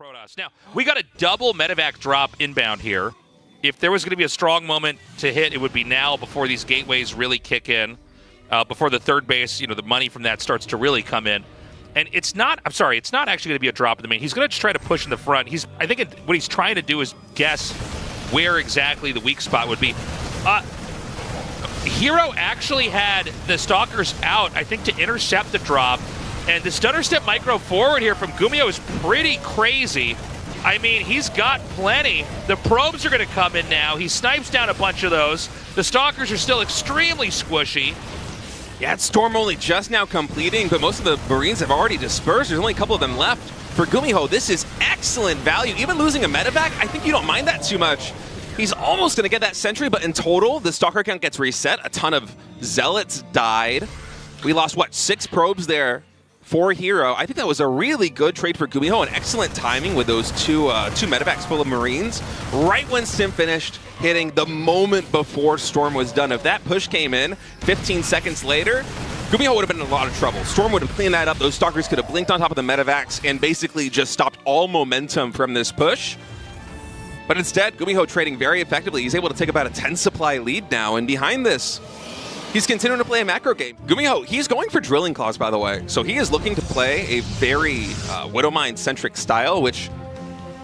Protoss. Now, we got a double medevac drop inbound here. If there was going to be a strong moment to hit, it would be now before these gateways really kick in, before the third base, the money from that starts to really come in. And it's not actually going to be a drop in the main. He's going to try to push in the front. I think what he's trying to do is guess where exactly the weak spot would be. herO actually had the Stalkers out, I think, to intercept the drop. And the stutter step micro forward here from GuMiho is pretty crazy. I mean, he's got plenty. The probes are going to come in now. He snipes down a bunch of those. The Stalkers are still extremely squishy. Yeah, it's Storm only just now completing, but most of the Marines have already dispersed. There's only a couple of them left. For GuMiho, this is excellent value. Even losing a medevac, I think you don't mind that too much. He's almost going to get that sentry, but in total, the Stalker count gets reset. A ton of Zealots died. We lost, what, 6 probes there for herO. I think that was a really good trade for GuMiho, and excellent timing with those two medevacs full of Marines. Right when Sim finished, hitting the moment before Storm was done. If that push came in 15 seconds later, GuMiho would have been in a lot of trouble. Storm would have cleaned that up. Those Stalkers could have blinked on top of the medevacs and basically just stopped all momentum from this push. But instead, GuMiho trading very effectively. He's able to take about a 10 supply lead now, and behind this, he's continuing to play a macro game. GuMiho, he's going for Drilling Claws, by the way. So he is looking to play a very Widowmine-centric style, which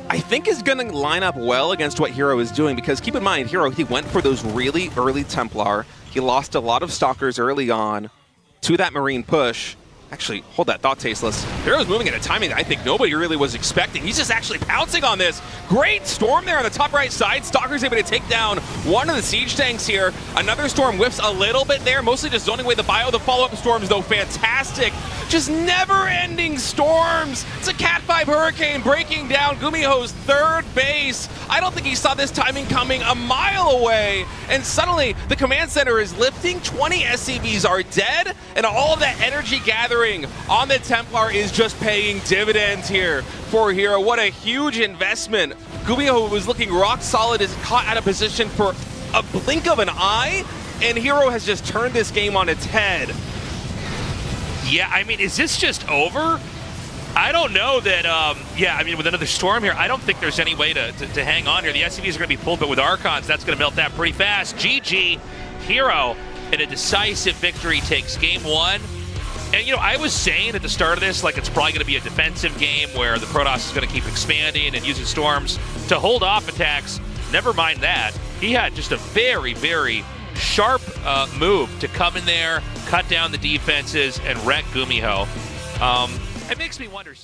I think is going to line up well against what herO is doing, because keep in mind, herO, he went for those really early Templar. He lost a lot of Stalkers early on to that Marine push. Actually, hold that thought, Tasteless. herO's moving at a timing that I think nobody really was expecting. He's just actually pouncing on this. Great Storm there on the top right side. Stalker's able to take down one of the siege tanks here. Another Storm whiffs a little bit there, mostly just zoning away the bio. The follow-up Storms, though, fantastic. Just never-ending storms. It's a Cat 5 Hurricane breaking down GuMiho's third base. I don't think he saw this timing coming a mile away. And suddenly, the command center is lifting. 20 SCVs are dead, and all of that energy gathering on the Templar is just paying dividends here for herO. What a huge investment. GuMiho was looking rock solid, is caught out of position for a blink of an eye, and herO has just turned this game on its head. Yeah, I mean, is this just over? I don't know that, I mean, with another Storm here, I don't think there's any way to hang on here. The SCVs are going to be pulled, but with Archons, that's going to melt that pretty fast. GG, herO, in a decisive victory, takes game 1. And, I was saying at the start of this, like, it's probably going to be a defensive game where the Protoss is going to keep expanding and using Storms to hold off attacks. Never mind that. He had just a very, very sharp move to come in there, cut down the defenses, and wreck GuMiho. It makes me wonder,